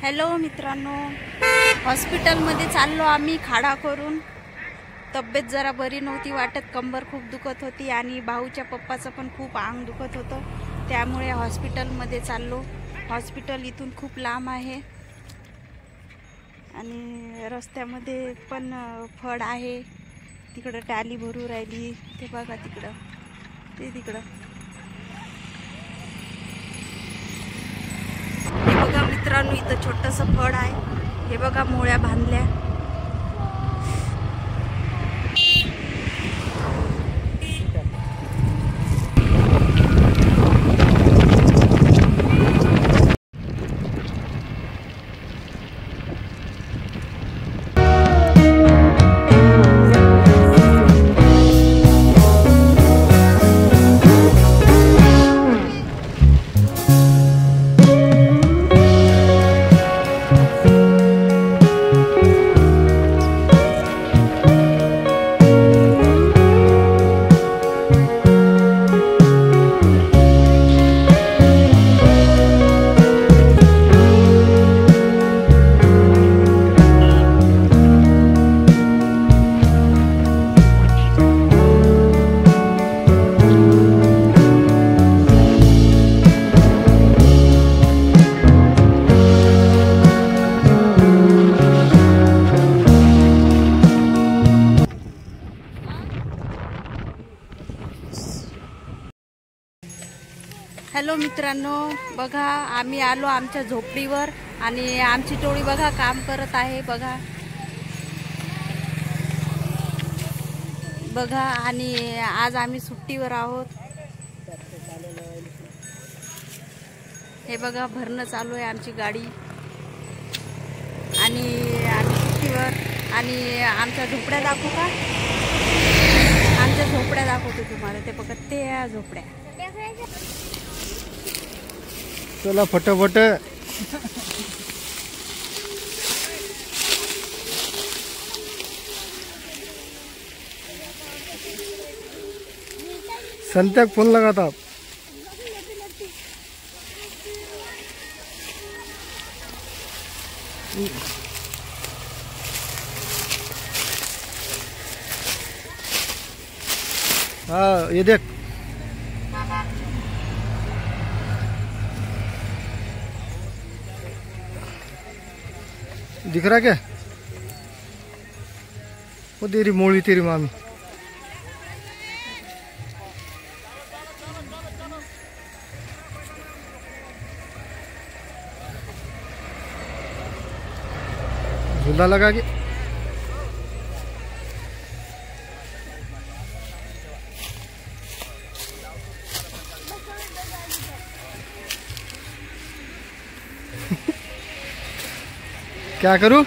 Hello मित्रांनो, हॉस्पिटलमध्ये चाललो आम्ही खाडा करून. तब्येत जरा बरी नव्हती वाटत, कंबर खूप दुखत होती आणि भाऊच्या पप्पाचं पण खूप अंग दुखत होतं. त्यामुळे हॉस्पिटलमध्ये चाललो. हॉस्पिटल इथून खूप लांब आहे आणि रस्त्यामध्ये पण फड आहे. तिकडं टाली भरू राहिली, ते बघा तिकडं, ते तिकडं. हे बघा मित्रांनो, इथं छोटंसं फड आहे. हे बघा मोळ्या बांधल्या. हॅलो मित्रांनो, बघा आम्ही आलो आमच्या झोपडीवर आणि आमची टोळी बघा काम करत आहे. बघा आणि आज आम्ही सुट्टीवर आहोत. हे बघा भरणं चालू आहे आमची गाडी आणि आम्ही सुट्टीवर. आणि आमच्या झोपड्या दाखवू का? आमच्या झोपड्या दाखवतो तुम्हाला. ते बघा, ते झोपड्या. चला फटाफट. संत्याक फोन लगाता. हाँ ये देख, दिख रहा क्या? वो तेरी मोड़ी, तेरी मामी. झूला लगा के क्या करूं?